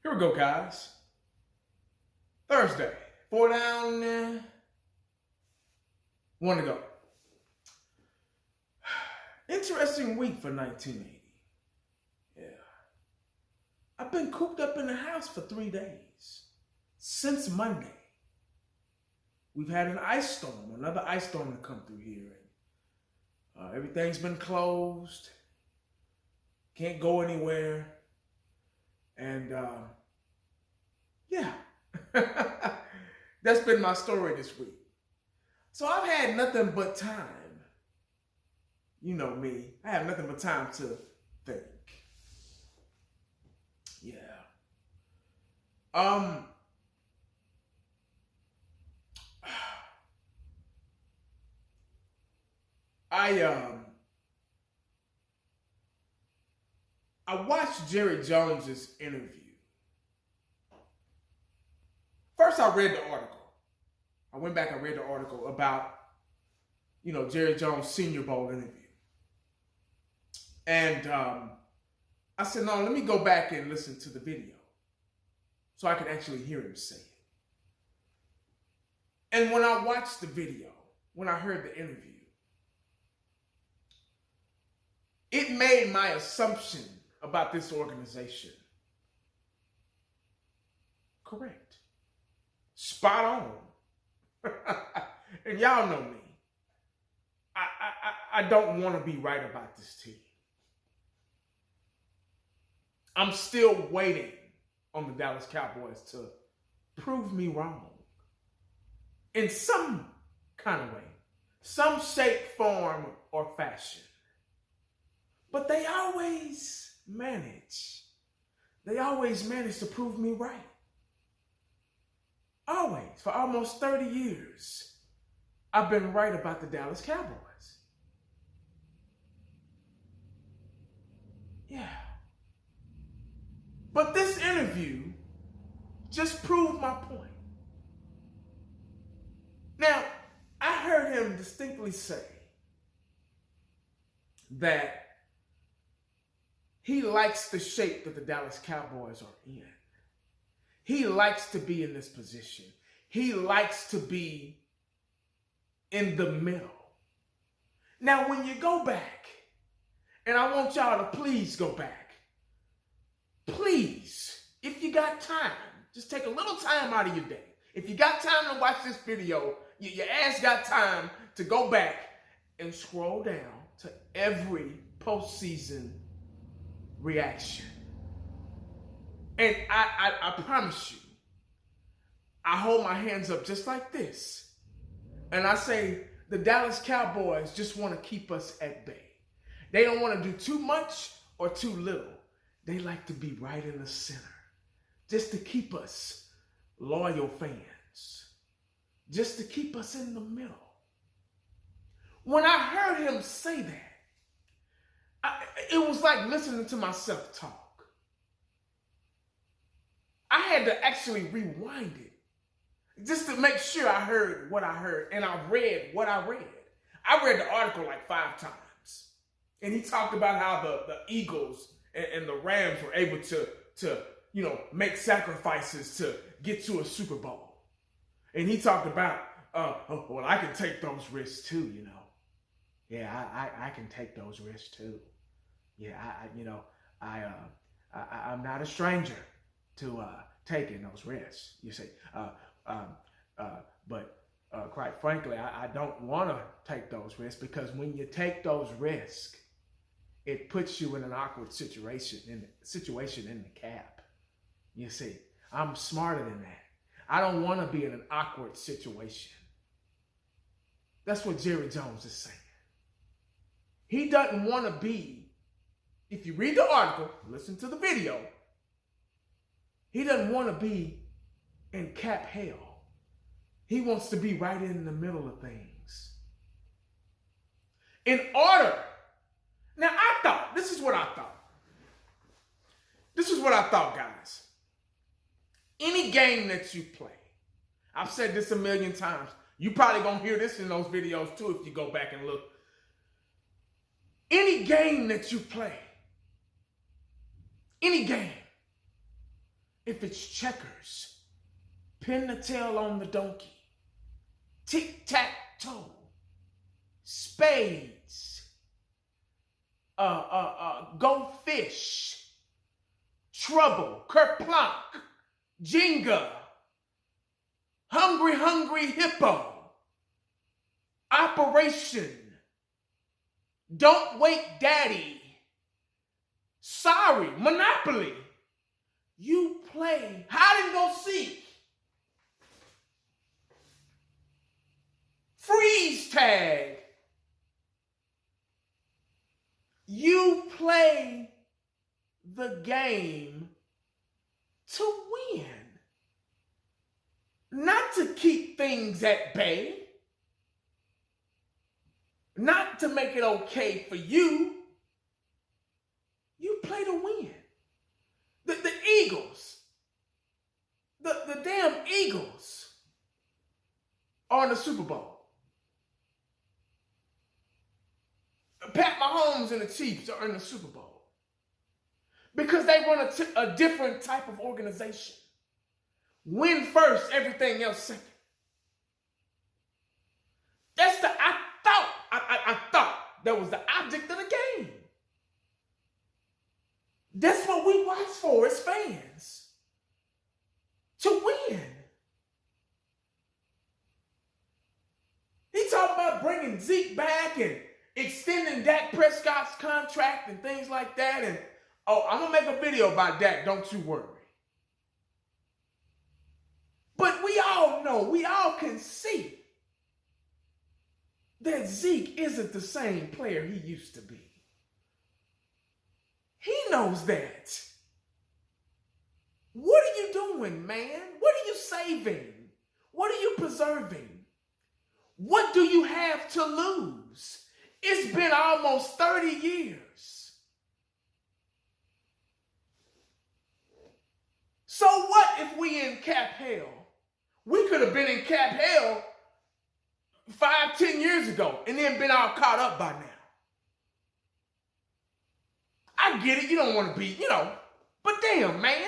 Here we go, guys. Thursday. 4 down, 1 to go. Interesting week for 1980. Yeah. I've been cooped up in the house for 3 days. Since Monday. We've had an ice storm, another ice storm to come through here. And, everything's been closed. Can't go anywhere. And, yeah. That's been my story this week. So I've had nothing but time. You know me. I have nothing but time to think. Yeah. I watched Jerry Jones's interview. First, I read the article. I went back and read the article about, Jerry Jones' Senior Bowl interview. And I said, no, let me go back and listen to the video so I can actually hear him say it. And when I watched the video, when I heard the interview, it made my assumption about this organization correct. Spot on. And y'all know me. I don't want to be right about this team. I'm still waiting on the Dallas Cowboys to prove me wrong. In some kind of way. Some shape, form, or fashion. But they always manage. They always manage to prove me right. Always. For almost 30 years, I've been right about the Dallas Cowboys. Yeah. But this interview just proved my point. Now, I heard him distinctly say that he likes the shape that the Dallas Cowboys are in. He likes to be in this position. He likes to be in the middle. Now, when you go back, and I want y'all to please go back, please, if you got time, just take a little time out of your day. If you got time to watch this video, your ass got time to go back and scroll down to every postseason reaction. And I promise you, I hold my hands up just like this. And I say, the Dallas Cowboys just want to keep us at bay. They don't want to do too much or too little. They like to be right in the center. Just to keep us loyal fans. Just to keep us in the middle. When I heard him say that, it was like listening to myself talk. I had to actually rewind it just to make sure I heard what I heard and I read what I read. I read the article like 5 times. And he talked about how the Eagles and the Rams were able to make sacrifices to get to a Super Bowl. And he talked about, well, I can take those risks too, Yeah, I can take those risks too. Yeah, I'm not a stranger to taking those risks, you see. But quite frankly, I don't want to take those risks because when you take those risks, it puts you in an awkward situation in the cap. You see, I'm smarter than that. I don't want to be in an awkward situation. That's what Jerry Jones is saying. He doesn't want to be, if you read the article, listen to the video, he doesn't want to be in cap hell. He wants to be right in the middle of things. In order, now this is what I thought, guys. Any game that you play, I've said this a million times. You probably gonna hear this in those videos too if you go back and look. Any game that you play, any game, If it's checkers, pin the tail on the donkey. Tic-tac-toe, spades, go fish, trouble, kerplunk, Jenga, hungry hippo, operation, don't wake daddy, sorry, Monopoly. You play hide and go seek, freeze tag. You play the game to win, not to keep things at bay, not to make it okay for you. You play to win. The Eagles, the damn Eagles are in the Super Bowl. Pat Mahomes and the Chiefs are in the Super Bowl because they run a different type of organization. Win first, everything else second. That's I thought that was the object of the game. That's what we watch for as fans. To win. He talking about bringing Zeke back and extending Dak Prescott's contract and things like that. And, I'm going to make a video about Dak, don't you worry. But we all know, we all can see that Zeke isn't the same player he used to be. He knows that. What are you doing, man? What are you saving? What are you preserving? What do you have to lose? It's been almost 30 years. So what if we in cap hell? We could have been in cap hell 5-10 years ago and then been all caught up by now. I get it, you don't want to be, but damn, man.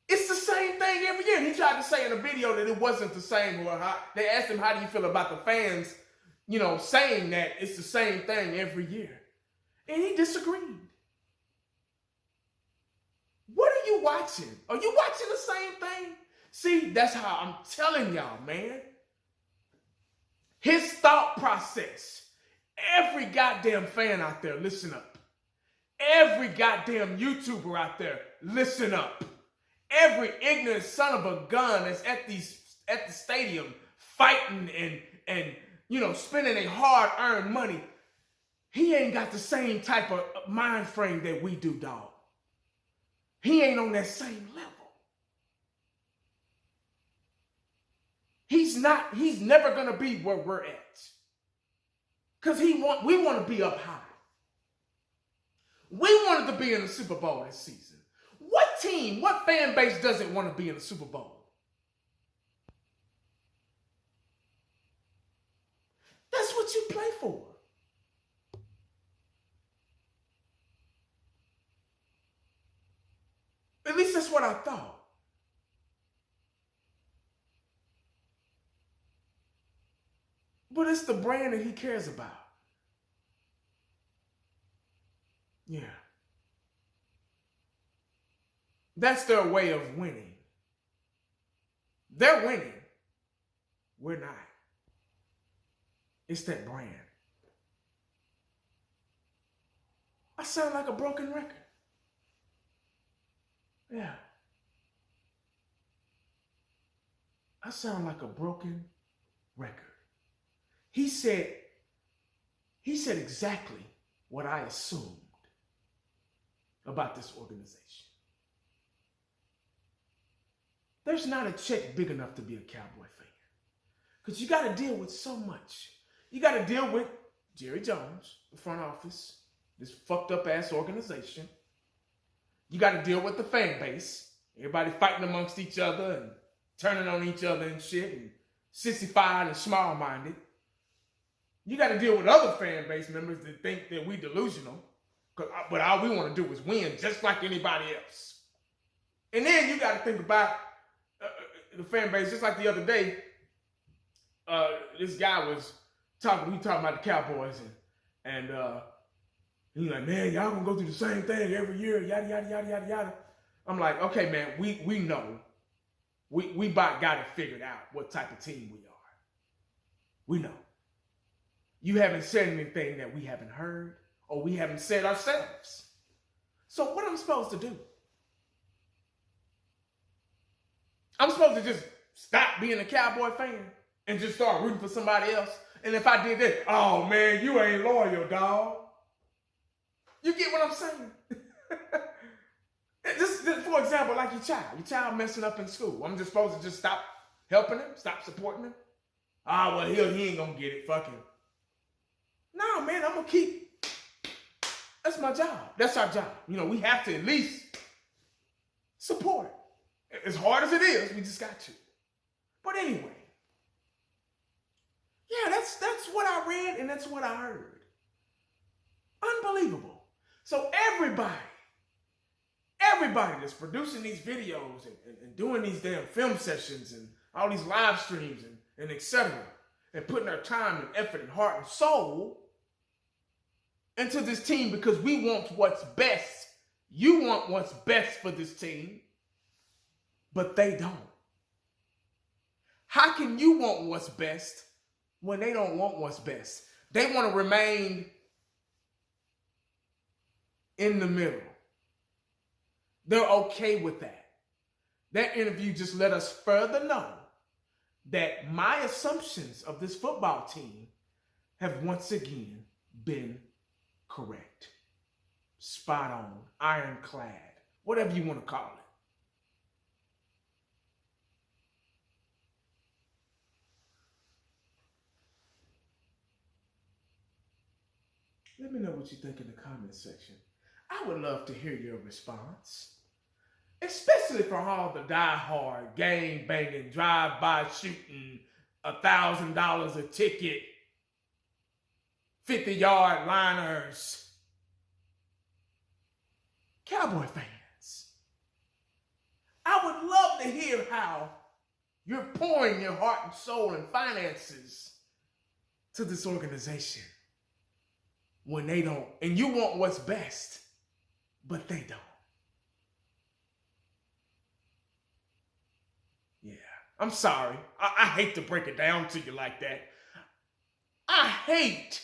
It's the same thing every year. And he tried to say in a video that it wasn't the same. They asked him, how do you feel about the fans, saying that it's the same thing every year? And he disagreed. What are you watching? Are you watching the same thing? See, that's how I'm telling y'all, man. His thought process. Every goddamn fan out there, listen up. Every goddamn YouTuber out there, listen up. Every ignorant son of a gun that's at the stadium fighting and spending their hard-earned money, he ain't got the same type of mind frame that we do, dog. He ain't on that same level. He's never gonna be where we're at. Because we want to be up high. We wanted to be in the Super Bowl this season. What team, what fan base doesn't want to be in the Super Bowl? That's what you play for. At least that's what I thought. But it's the brand that he cares about. Yeah. That's their way of winning. They're winning. We're not. It's that brand. I sound like a broken record. Yeah. I sound like a broken record. He said exactly what I assumed about this organization. There's not a check big enough to be a Cowboy fan. Because you got to deal with so much. You got to deal with Jerry Jones, the front office, this fucked up ass organization. You got to deal with the fan base. Everybody fighting amongst each other and turning on each other and shit and sissified and small-minded. You got to deal with other fan base members that think that we delusional. But all we want to do is win, just like anybody else. And then you got to think about the fan base. Just like the other day, this guy was talking about the Cowboys, and he's like, man, y'all gonna go through the same thing every year, yada, yada, yada, yada, yada. I'm like, okay, man, we know. We got it figured out what type of team we are. We know. You haven't said anything that we haven't heard or we haven't said ourselves. So what am I supposed to do? I'm supposed to just stop being a Cowboy fan and just start rooting for somebody else? And if I did that, oh man, you ain't loyal, dog. You get what I'm saying? Just for example, like your child messing up in school. I'm just supposed to just stop helping him, stop supporting him? Ah, well, he ain't gonna get it, fuck him. No, man, I'm gonna keep, that's my job. That's our job. You know, we have to at least support. As hard as it is, we just got to. But anyway, yeah, that's what I read and that's what I heard. Unbelievable. So everybody that's producing these videos and doing these damn film sessions and all these live streams and etc. and putting their time and effort and heart and soul into this team because we want what's best. You want what's best for this team, but they don't. How can you want what's best when they don't want what's best? They want to remain in the middle. They're okay with that. That interview just let us further know that my assumptions of this football team have once again been correct. Spot on, ironclad, whatever you want to call it. Let me know what you think in the comment section. I would love to hear your response. Especially for all the die-hard, gang-banging, drive-by shooting, $1,000 a ticket, 50-yard liners. Cowboy fans, I would love to hear how you're pouring your heart and soul and finances to this organization when they don't, and you want what's best, but they don't. Yeah, I'm sorry. I hate to break it down to you like that. I hate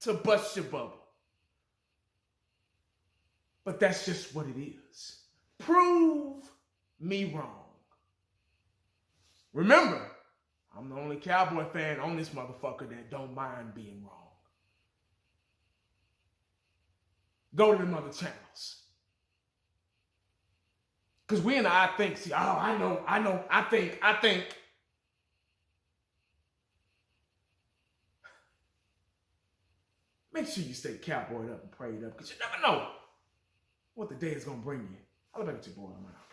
to bust your bubble. But that's just what it is. Prove me wrong. Remember, I'm the only Cowboy fan on this motherfucker that don't mind being wrong. Go to them other channels. Because we in the I think, see, oh, I know, I think. Make sure you stay cowboyed up and prayed up, because you never know what the day is going to bring you. I'll bet your boy, I'm out.